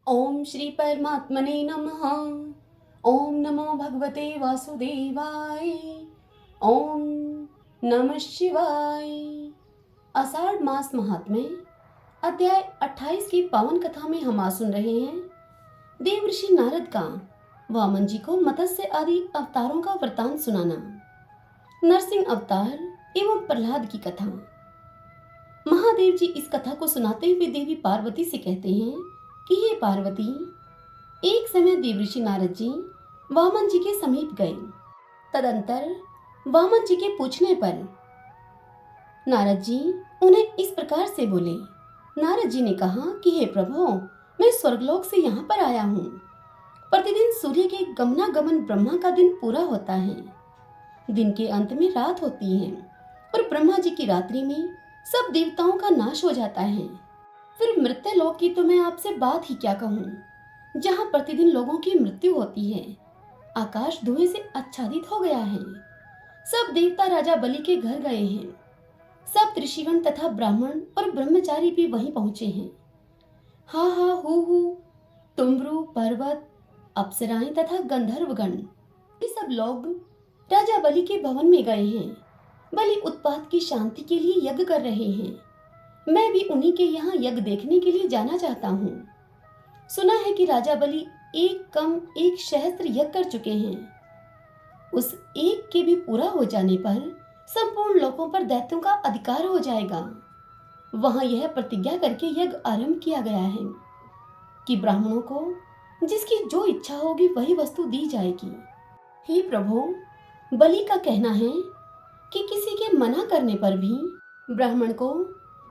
ओम श्री परमात्मने नमः। ओम नमो भगवते वासुदेवाय। ओम नमः शिवाय। आषाढ़ मास महात्म्य अध्याय 28 की पावन कथा में हम आज सुन रहे हैं देवर्षि नारद का वामन जी को मत्स्य आदि अवतारों का वृतांत सुनाना। नरसिंह अवतार एवं प्रहलाद की कथा। महादेव जी इस कथा को सुनाते हुए देवी पार्वती से कहते हैं कि हे पार्वती, एक समय देवर्षि नारद जी वामन जी के समीप गए। तदंतर वामन जी के पूछने पर नारद जी उन्हें इस प्रकार से बोले। नारद जी ने कहा कि हे प्रभु, मैं स्वर्गलोक से यहाँ पर आया हूँ। प्रतिदिन सूर्य के गमनागमन ब्रह्मा का दिन पूरा होता है। दिन के अंत में रात होती है और ब्रह्मा जी की रात्रि में सब देवताओं का नाश हो जाता है। फिर मृत्यु लोक की तो मैं आपसे बात ही क्या कहूँ, जहाँ प्रतिदिन लोगों की मृत्यु होती है। आकाश धुएं से आच्छादित हो गया है। सब देवता राजा बलि के घर गए हैं। सब ऋषिगण तथा ब्राह्मण और ब्रह्मचारी भी वहीं पहुंचे हैं। हा हा हु तुम्ब्रु पर्वत, अप्सराएं तथा गंधर्वगण, ये सब लोग राजा बलि के भवन में गए हैं। बलि उत्पात की शांति के लिए यज्ञ कर रहे हैं। मैं भी उन्हीं के यहाँ यज्ञ देखने के लिए जाना चाहता हूँ। सुना है कि राजा बलि एक कम 1 सहस्त्र यज्ञ कर चुके हैं। उस एक के भी पूरा हो जाने पर संपूर्ण लोकों पर दैत्यों का अधिकार हो जाएगा। वहां यह प्रतिज्ञा करके यज्ञ आरंभ किया गया है कि ब्राह्मणों को जिसकी जो इच्छा होगी वही वस्तु दी जाएगी। हे प्रभु, बलि का कहना है कि किसी के मना करने पर भी ब्राह्मण को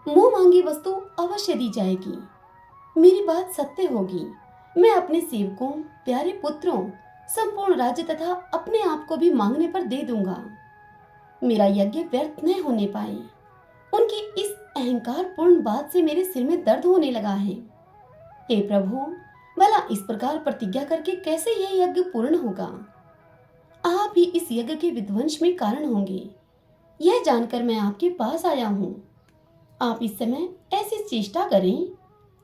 मुंह मांगी वस्तु अवश्य दी जाएगी। मेरी बात सत्य होगी। मैं अपने सेवकों, प्यारे पुत्रों, संपूर्ण राज्य तथा अपने आप को भी मांगने पर दे दूंगा। मेरा यज्ञ व्यर्थ न होने पाए। उनकी इस अहंकार पूर्ण बात से मेरे सिर में दर्द होने लगा है। हे प्रभु, भला इस प्रकार प्रतिज्ञा करके कैसे यह यज्ञ पूर्ण होगा? आप ही इस यज्ञ के विध्वंस में कारण होंगे। यह जानकर मैं आपके पास आया हूँ। आप इस समय ऐसी चेष्टा करें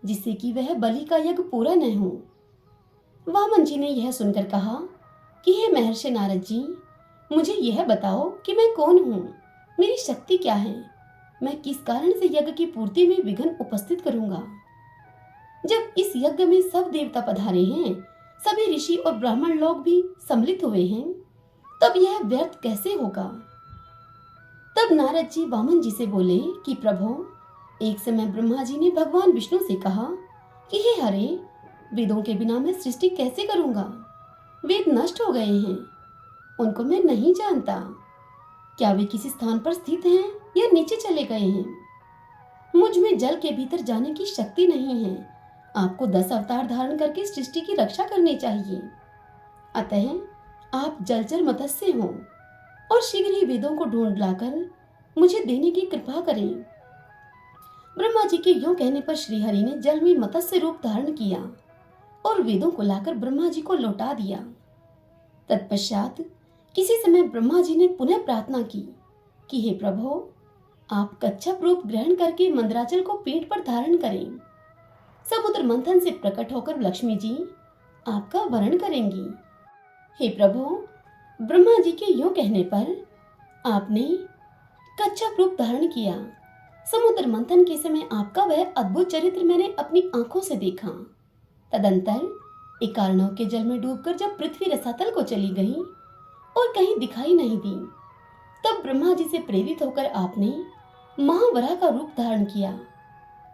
जिससे कि वह बलि का यज्ञ पूरा न हो। वामन जी ने यह सुनकर कहा कि हे महर्षि नारद जी, मुझे यह बताओ कि मैं कौन हूँ, मेरी शक्ति क्या है, मैं किस कारण से यज्ञ की पूर्ति में विघ्न उपस्थित करूंगा। जब इस यज्ञ में सब देवता पधारे हैं, सभी ऋषि और ब्राह्मण लोग भी सम्मिलित हुए हैं, तब यह व्यर्थ कैसे होगा? तब नारद जी वामन जी से बोले कि प्रभु, एक समय ब्रह्मा जी ने भगवान विष्णु से कहा कि हे हरे, वेदों के बिना मैं सृष्टि कैसे करूंगा? वेद नष्ट हो गए हैं, उनको मैं नहीं जानता। क्या वे किसी स्थान पर स्थित हैं या नीचे चले गए हैं? मुझ में जल के भीतर जाने की शक्ति नहीं है। आपको 10 अवतार धारण करके सृष्टि की रक्षा करनी चाहिए। अतः आप जलचर मत्स्य हो और शीघ्र ही वेदों को ढूंढ लाकर मुझे देने की कृपा करें। ब्रह्मा जी के यूं कहने पर श्रीहरि ने जल में मत्स्य रूप धारण किया और वेदों को लाकर ब्रह्मा जी को लौटा दिया। तत्पश्चात किसी समय ब्रह्मा जी ने पुनः प्रार्थना की कि हे प्रभु, आप कच्छप रूप ग्रहण करके मंदराचल को पीठ पर धारण करें। समुद्र मंथन से प्रकट होकर लक्ष्मी जी आपका वरण करेंगी। हे प्रभु, ब्रह्मा जी के यूं कहने पर आपने कच्छप रूप धारण किया। समुद्र मंथन के समय आपका वह अद्भुत चरित्र मैंने अपनी आंखों से देखा। तदंतर एकार्णव के जल में डूबकर जब पृथ्वी रसातल को चली गई और कहीं दिखाई नहीं दी, तब ब्रह्मा जी से प्रेरित होकर आपने महावराह का रूप धारण किया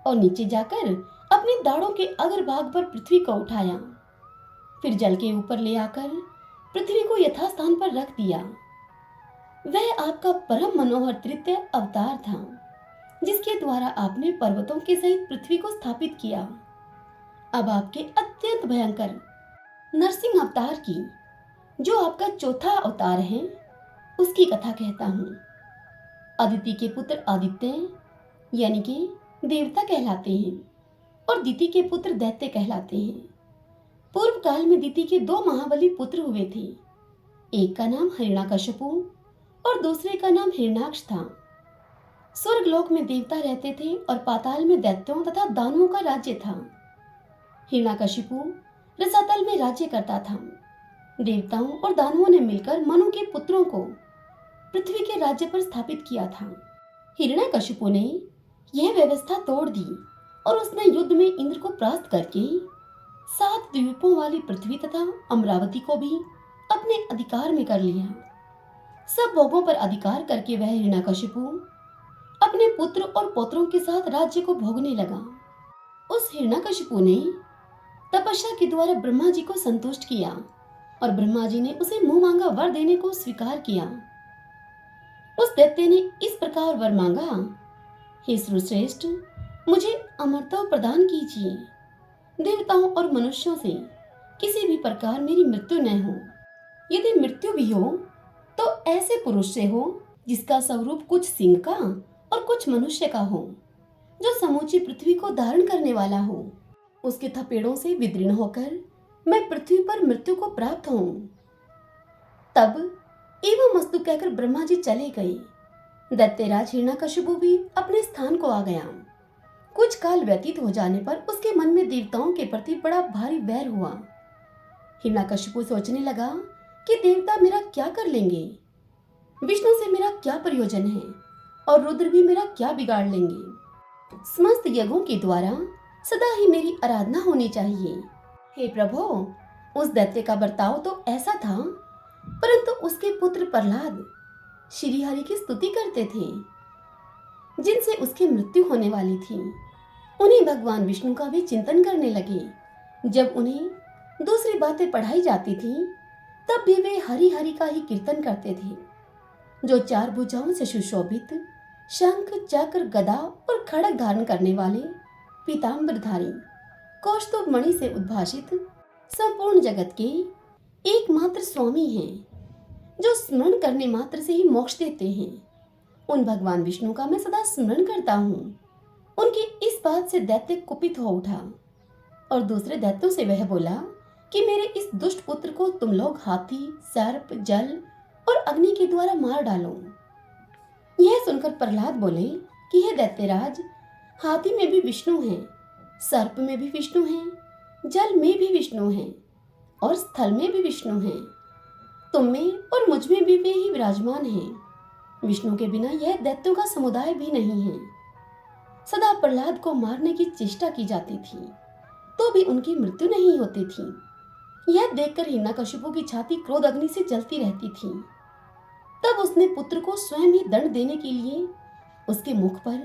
और नीचे जाकर अपने दाढ़ों के अग्रभाग पर पृथ्वी को उठाया। फिर जल के ऊपर ले आकर पृथ्वी को यथास्थान पर रख दिया। वह आपका परम मनोहर तृतीय अवतार था, जिसके द्वारा आपने पर्वतों के सहित पृथ्वी को स्थापित किया। अब आपके अत्यंत भयंकर नरसिंह अवतार की, जो आपका चौथा अवतार है, उसकी कथा कहता हूँ। अदिति के पुत्र आदित्य यानी कि देवता कहलाते हैं और दिति के पुत्र दैत्य कहलाते हैं। पूर्व काल में दिति के 2 महाबली पुत्र हुए थे। एक का नाम हिरण्याकशिपु और दूसरे का नाम हिरण्याक्ष था। स्वर्ग लोक में देवता रहते थे और पाताल में दैत्यों तथा दानवों का राज्य था। हिरण्यकशिपु रसातल में राज्य करता था। देवताओं और दानवों ने मिलकर मनु के पुत्रों को पृथ्वी के राज्य पर स्थापित किया था। हिरण्यकशिपु ने यह व्यवस्था तोड़ दी और उसने युद्ध में इंद्र को परास्त करके 7 द्वीपों वाली पृथ्वी तथा अमरावती को भी अपने अधिकार में कर लिया। सब भोगों पर अधिकार करके वह हिरण्यकशिपु अपने पुत्र और पौत्रों के साथ राज्य को भोगने लगा। उस हिरण्यकशिपु ने तपस्या के द्वारा ब्रह्मा जी को संतुष्ट किया और ब्रह्मा जी ने उसे मुंह मांगा वर देने को स्वीकार किया। उस दैत्य ने इस प्रकार वर मांगा, हे श्रेष्ठ, मुझे अमरता प्रदान कीजिए। देवताओं और मनुष्यों से किसी भी प्रकार मेरी मृत्यु न हो। यदि मृत्यु भी हो तो ऐसे पुरुष से हो जिसका स्वरूप कुछ सिंह का और कुछ मनुष्य का हो, जो समूची पृथ्वी को धारण करने वाला हो। उसके थपेड़ों से विदीर्ण होकर मैं पृथ्वी पर मृत्यु को प्राप्त हूं। तब एवं मस्तु कहकर ब्रह्मा जी चले गए। दैत्यराज हिरण्यकशिपु भी अपने स्थान को आ गया। कुछ काल व्यतीत हो जाने पर उसके मन में देवताओं के प्रति बड़ा भारी वैर हुआ। हिरण्यकशिपु सोचने लगा कि देवता मेरा क्या कर लेंगे, विष्णु से मेरा क्या प्रयोजन है और रुद्र भी मेरा क्या बिगाड़ लेंगे। समस्त यज्ञों के द्वारा सदा ही मेरी आराधना होनी चाहिए। हे प्रभु, उस दैत्य का बर्ताव तो ऐसा था, परंतु उसके पुत्र प्रहलाद श्री हरि की स्तुति करते थे, जिनसे उसकी मृत्यु होने वाली थी। उन्हीं भगवान विष्णु का भी चिंतन करने लगे। जब उन्हें दूसरी बातें पढ़ाई जाती थी तब भी वे हरि हरि का ही कीर्तन करते थे। जो 4 भुजाओं से सुशोभित शंख, चक्र, गदा और खड़ग धारण करने वाले पीतांबरधारी कौस्तुभ मणि से उद्भासित संपूर्ण जगत के एकमात्र स्वामी हैं, जो स्मरण करने मात्र से ही मोक्ष देते हैं। उन भगवान विष्णु का मैं सदा स्मरण करता हूँ। उनकी इस बात से दैत्य कुपित हो उठा और दूसरे दैत्यों से वह बोला कि मेरे इस दुष्ट पुत्र को तुम लोग हाथी, सर्प, जल और अग्नि के द्वारा मार डालो। यह सुनकर प्रहलाद बोले कि हे दैत्यराज, हाथी में भी विष्णु हैं, सर्प में भी विष्णु हैं, जल में भी विष्णु हैं और स्थल में भी विष्णु हैं। तुम में और मुझ में भी वे ही विराजमान हैं। विष्णु के बिना यह दैत्यों का समुदाय भी नहीं है। सदा प्रहलाद को मारने की चेष्टा की जाती थी, तो भी उनकी मृत्यु नहीं होती थी। यह देखकर हिरण्यकशिपु की छाती क्रोध अग्नि से जलती रहती थी। तब उसने पुत्र को स्वयं ही दंड देने के लिए उसके मुख पर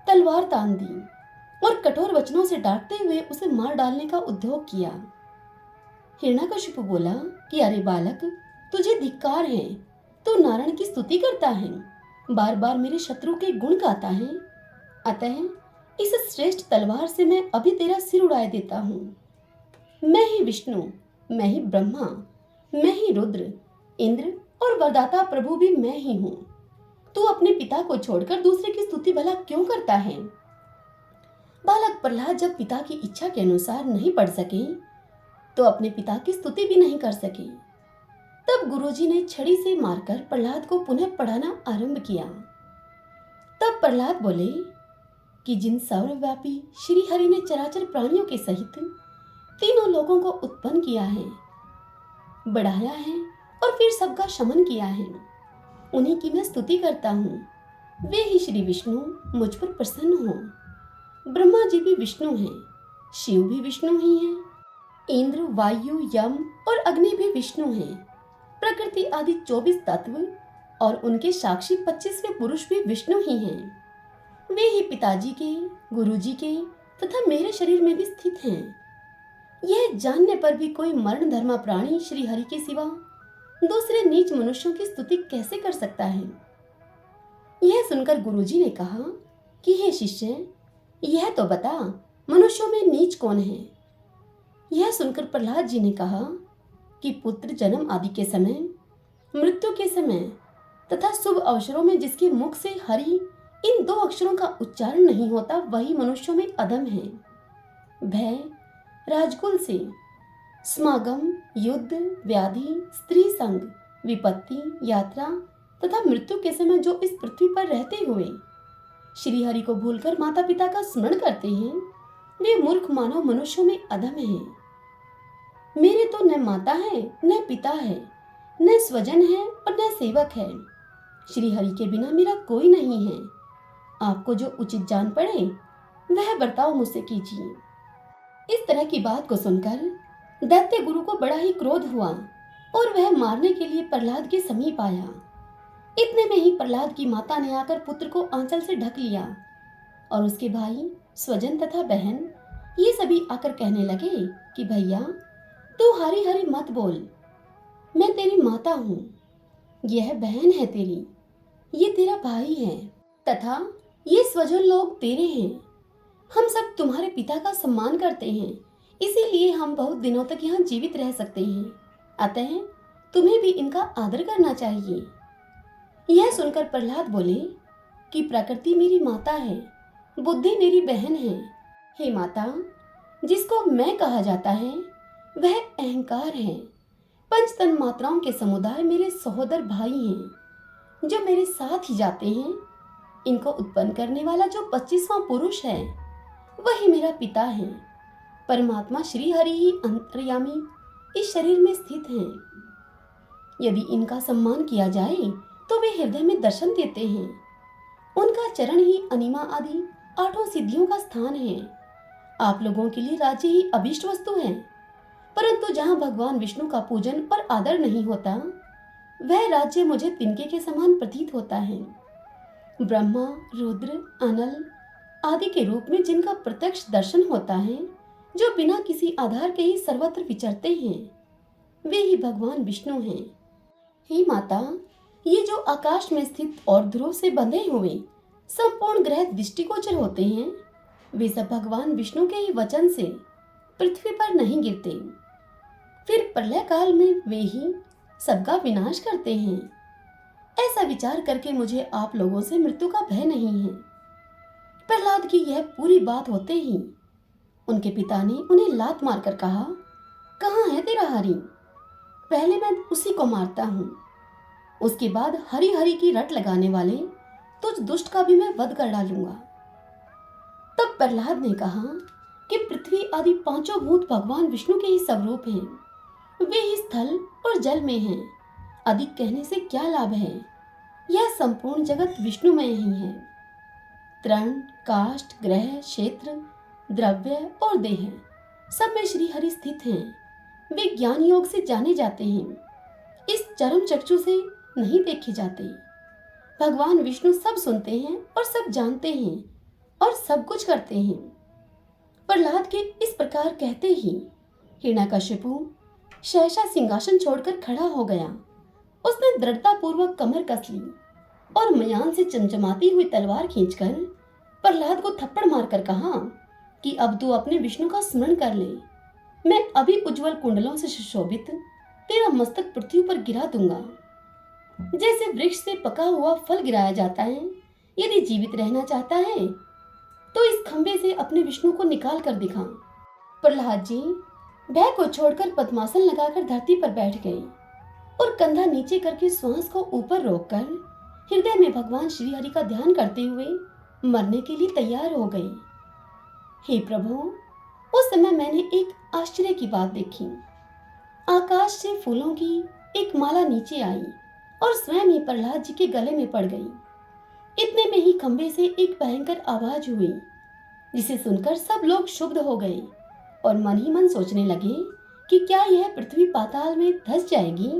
तलवार तान दी और कठोर वचनों से डांटते हुए उसे मार डालने का उद्योग किया। हिरण्यकशिपु बोला कि अरे बालक, तुझे धिक्कार है, तू नारायण की स्तुति करता है, बार बार मेरे शत्रु के गुण गाता है। अतः इस श्रेष्ठ तलवार से मैं अभी तेरा सिर उड़ा देता हूँ। मैं ही विष्णु, मैं ही ब्रह्मा, मैं ही रुद्र, इंद्र और वरदाता प्रभु भी मैं ही हूँ। तू अपने पिता को छोड़कर दूसरे की स्तुति भला क्यों करता है? बालक प्रहलाद जब पिता की इच्छा के अनुसार नहीं पढ़ सके तो अपने पिता की स्तुति भी नहीं कर सके। तब गुरुजी ने छड़ी से मारकर प्रहलाद को पुनः पढ़ाना आरंभ किया। तब प्रहलाद बोले कि जिन सर्वव्यापी श्री हरि ने चराचर प्राणियों के सहित तीनों लोगों को उत्पन्न किया है, बढ़ाया है और फिर सबका शमन किया है, उन्हीं की मैं स्तुति करता हूँ। वे ही श्री विष्णु मुझ पर प्रसन्न हो। ब्रह्मा जी भी विष्णु हैं, शिव भी विष्णु ही हैं, इंद्र, वायु, यम और अग्नि भी विष्णु हैं, प्रकृति आदि 24 तत्व और उनके साक्षी 25वें पुरुष भी विष्णु ही हैं। वे ही पिताजी के, गुरुजी के तथा मेरे शरीर में भी स्थित हैं। यह जानने पर भी कोई मरण धर्मा प्राणी श्री हरि के सिवा दूसरे नीच मनुष्यों की स्तुति कैसे कर सकता है? यह सुनकर गुरुजी ने कहा कि हे शिष्य, यह तो बता, मनुष्यों में नीच कौन है? यह सुनकर प्रहलाद जी ने कहा कि पुत्र जन्म आदि के समय, मृत्यु के समय तथा शुभ अवसरों में जिसके मुख से हरि इन 2 अक्षरों का उच्चारण नहीं होता, वही मनुष्यों में अधम है। भय, राजकुल से समागम, युद्ध, व्याधि, स्त्री संग, विपत्ति, यात्रा तथा मृत्यु के समय जो इस पृथ्वी पर रहते हुए श्री हरि को भूलकर माता पिता का स्मरण करते हैं, वे मूर्ख मानव मनुष्यों में अधम हैं। मेरे तो न माता है, न पिता है, न स्वजन है और न सेवक है। श्री हरि के बिना मेरा कोई नहीं है। आपको जो उचित जान पड़े वह बर्ताव मुझसे कीजिए। इस तरह की बात को सुनकर दैत्य गुरु को बड़ा ही क्रोध हुआ और वह मारने के लिए प्रहलाद के समीप आया। इतने में ही प्रहलाद की माता ने आकर पुत्र को आंचल से ढक लिया और उसके भाई, स्वजन तथा बहन ये सभी आकर कहने लगे कि भैया तू हरी हरी मत बोल, मैं तेरी माता हूँ, यह बहन है तेरी, ये तेरा भाई है तथा ये स्वजन लोग तेरे हैं। हम सब तुम्हारे पिता का सम्मान करते हैं, इसीलिए हम बहुत दिनों तक यहाँ जीवित रह सकते हैं। अतः तुम्हें भी इनका आदर करना चाहिए। यह सुनकर प्रहलाद बोले कि प्रकृति मेरी माता है, बुद्धि मेरी बहन है। हे माता, जिसको मैं कहा जाता है वह अहंकार है। पंच तन मात्राओं के समुदाय मेरे सहोदर भाई हैं, जो मेरे साथ ही जाते हैं। इनको उत्पन्न करने वाला जो 25वां पुरुष है वही मेरा पिता है। परमात्मा श्री हरि ही अंतर्यामी इस शरीर में स्थित हैं। यदि इनका सम्मान किया जाए तो वे हृदय में दर्शन देते हैं। उनका चरण ही अनिमा आदि 8 सिद्धियों का स्थान है। आप लोगों के लिए राज्य ही अभिष्ट वस्तु है, परंतु जहाँ भगवान विष्णु का पूजन और आदर नहीं होता वह राज्य मुझे तिनके के समान प्रतीत होता है। ब्रह्मा, रुद्र, अनल आदि के रूप में जिनका प्रत्यक्ष दर्शन होता है, जो बिना किसी आधार के ही सर्वत्र विचरते हैं, वे ही भगवान विष्णु हैं। हे माता, ये जो आकाश में स्थित और ध्रुव से बंधे हुए संपूर्ण ग्रह दृष्टिगोचर होते हैं, वे सब भगवान विष्णु के ही वचन से पृथ्वी पर नहीं गिरते। फिर प्रलय काल में वे ही सबका विनाश करते हैं। ऐसा विचार करके मुझे आप लोगों से मृत्यु का भय नहीं है। प्रहलाद की यह पूरी बात होते ही उनके पिता ने उन्हें लात मारकर कहा, कहाँ है तेरा हरि? पहले मैं उसी को मारता हूँ, उसके बाद हरि हरि की रट लगाने वाले तुझ दुष्ट का भी मैं वध कर डालूंगा। तब प्रहलाद ने कहा कि पृथ्वी आदि 5 भूत भगवान विष्णु के ही स्वरूप हैं। वे ही स्थल और जल में हैं। अधिक कहने से क्या लाभ है? यह संपूर्ण जगत विष्णुमय ही है। तृण, काष्ठ, ग्रह, क्षेत्र, द्रव्य और देह सब में श्री हरि स्थित हैं। वे ज्ञान योग से जाने जाते हैं, इस चरम चक्षु से नहीं देखे जाते। भगवान विष्णु सब सुनते हैं और सब जानते हैं और सब कुछ करते हैं। प्रहलाद के इस प्रकार कहते ही हिरण्यकशिपु सहसा सिंहासन छोड़कर खड़ा हो गया। उसने दृढ़ता पूर्वक कमर कस ली और मयान से चमचमाती हुई तलवार खींचकर प्रहलाद को थप्पड़ मारकर कहा कि अब तू अपने विष्णु का स्मरण कर ले। मैं अभी उज्जवल कुंडलों से सुशोभित तेरा मस्तक पृथ्वी पर गिरा दूंगा। जैसे वृक्ष से पका हुआ फल गिराया जाता है, यदि जीवित रहना चाहता है तो इस खंभे से अपने विष्णु को निकाल कर दिखा। प्रहलाद जी भय को छोड़कर पद्मासन लगाकर धरती पर बैठ गए और कंधा नीचे करके श्वास को ऊपर रोककर हृदय में भगवान श्री हरि का ध्यान करते हुए मरने के लिए तैयार हो गए। हे प्रभु, उस समय मैंने एक आश्चर्य की बात देखी। आकाश से फूलों की एक माला नीचे आई और स्वयं ही प्रहलाद जी के गले में पड़ गई। इतने में ही खंबे से एक भयंकर आवाज हुई, जिसे सुनकर सब लोग क्षुब्ध हो गए और मन ही मन सोचने लगे कि क्या यह पृथ्वी पाताल में धंस जाएगी,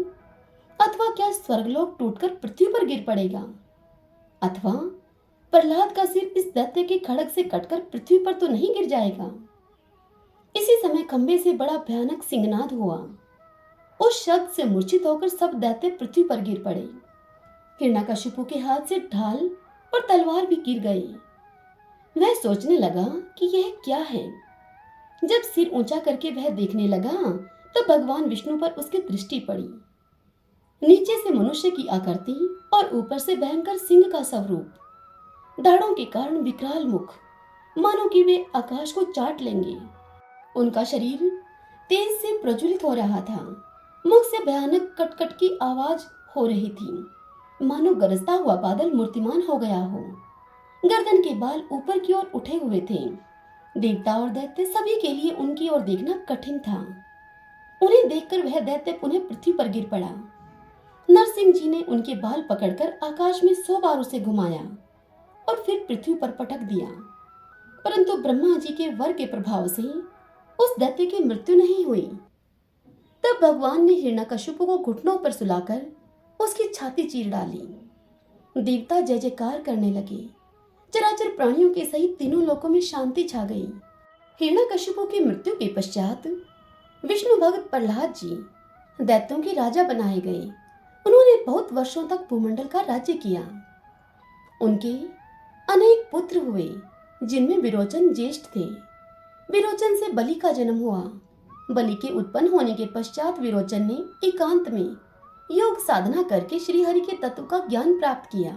अथवा क्या स्वर्गलोक टूटकर पृथ्वी पर गिर पड़ेगा, अथवा प्रहलाद का सिर इस दैत्य के खड़ग से कटकर पृथ्वी पर तो नहीं गिर जाएगा। इसी समय खंबे से बड़ा भयानक सिंहनाद हुआ। उस शब्द से मूर्छित होकर सब दैत्य पृथ्वी पर गिर पड़े। हिरण्यकशिपु के हाथ से ढाल और तलवार भी गिर गई। वह सोचने लगा कि यह क्या है। जब सिर ऊंचा करके वह देखने लगा तो भगवान विष्णु पर उसकी दृष्टि पड़ी। नीचे से मनुष्य की आकृति और ऊपर से भयंकर सिंह का स्वरूप, दाढ़ों के कारण विकराल मुख, मानो कि वे आकाश को चाट लेंगे। उनका शरीर तेज से प्रज्वलित हो रहा था। मुख से भयानक कटकट की आवाज हो रही थी, मानो गरजता हुआ बादल मूर्तिमान हो गया हो। गर्दन के बाल ऊपर की ओर उठे हुए थे देवता और दैत्य सभी के लिए उनकी ओर देखना कठिन था। उन्हें देखकर वह दैत्य पुनः पृथ्वी पर गिर पड़ा। नरसिंह जी ने उनके बाल पकड़कर आकाश में 100 बार उसे घुमाया और फिर पृथ्वी पर पटक दिया, परंतु ब्रह्मा जी के वर के प्रभाव से उस दैत्य की मृत्यु नहीं हुई। तब भगवान ने हिरण्यकशिपु को घुटनों पर सुलाकर उसकी छाती चीर डाली। देवता जय जयकार करने लगे। चराचर प्राणियों के सहित तीनों लोकों में शांति छा गई। हिरण्यकशिपु की मृत्यु के पश्चात विष्णु भक्त प्रहलाद जी दैत्यों के राजा बनाए गए। उन्होंने बहुत वर्षों तक भूमंडल का राज्य किया। उनके अनेक पुत्र हुए, जिनमें विरोचन ज्येष्ठ थे। विरोचन से बलि का जन्म हुआ। बलि के उत्पन्न होने के पश्चात विरोचन ने एकांत में योग साधना करके श्री हरि के तत्व का ज्ञान प्राप्त किया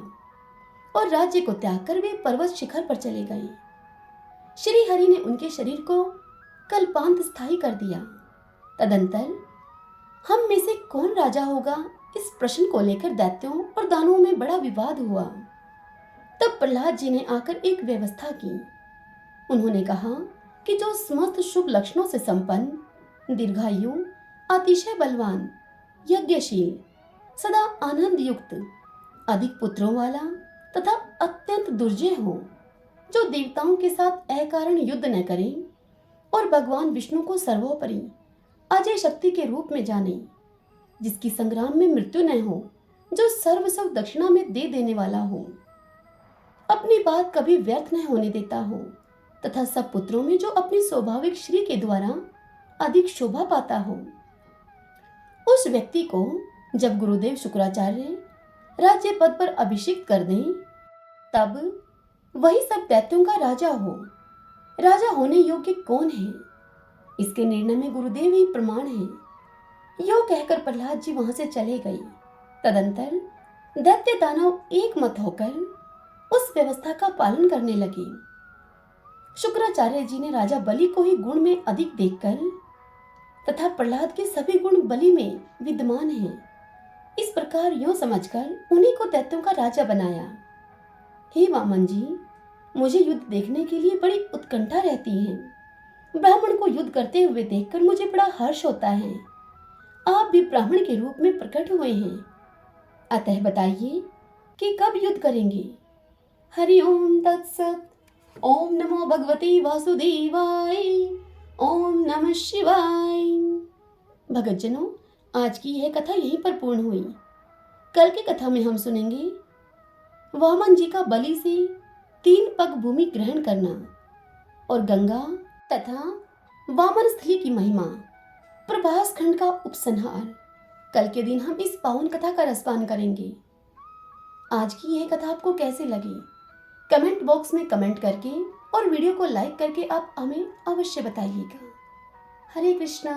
और राज्य को त्याग कर वे पर्वत शिखर पर चले गए। श्री हरि ने उनके शरीर को कल्पांत स्थायी कर दिया। तदंतर हम में से कौन राजा होगा, इस प्रश्न को लेकर दैत्यों और दानवों में बड़ा विवाद हुआ। तब प्रहलाद जी ने आकर एक व्यवस्था की। उन्होंने कहा कि जो समस्त शुभ लक्षणों से संपन्न, दीर्घायु, अतिशय बलवान, यज्ञशील, सदा आनंद युक्त, अधिक पुत्रों वाला तथा अत्यंत दुर्जय हो, जो देवताओं के साथ अकारण युद्ध न करे और भगवान विष्णु को सर्वोपरि अजय शक्ति के रूप में जाने, जिसकी संग्राम में मृत्यु न हो, जो सर्व सब दक्षिणा में दे देने वाला हो, अपनी बात कभी व्यर्थ न होने देता हो, तथा सब पुत्रों में जो अपनी स्वाभाविक श्री के द्वारा अधिक शोभा पाता हो। उस व्यक्ति को जब गुरुदेव शुक्राचार्य राज्य पद पर अभिषिक्त कर दें, तब वही सब दैत्यों का राजा हो। राजा होने योग्य कौन है, इसके निर्णय में गुरुदेव ही प्रमाण है। यो कहकर प्रहलाद जी वहां से चले गए। तदंतर दैत्य दानव एक मत होकर उस व्यवस्था का पालन करने लगे। शुक्राचार्य जी ने राजा बलि को ही गुण में अधिक देखकर तथा प्रहलाद के सभी गुण बलि में विद्यमान हैं, इस प्रकार यूं समझकर उन्हीं को दैत्यों का राजा बनाया। हे वामन जी, मुझे युद्ध देखने के लिए बड़ी उत्कंठा रहती है। ब्राह्मण को युद्ध करते हुए देखकर मुझे बड़ा हर्ष होता है। आप भी ब्राह्मण के रूप में प्रकट हुए हैं, अतः बताइए कि कब युद्ध करेंगे। हरि ओम तत्सत। ओम नमो भगवते वासुदेवाय। ओम नमः शिवाय। भगतजनों, आज की यह कथा यहीं पर पूर्ण हुई। कल की कथा में हम सुनेंगे वामन जी का बलि से 3 पग भूमि ग्रहण करना और गंगा तथा वामन स्थली की महिमा, प्रभास खंड का उपसंहार। कल के दिन हम इस पावन कथा का रसपान करेंगे। आज की यह कथा आपको कैसी लगी, कमेंट बॉक्स में कमेंट करके और वीडियो को लाइक करके आप हमें अवश्य बताइएगा। हरे कृष्णा।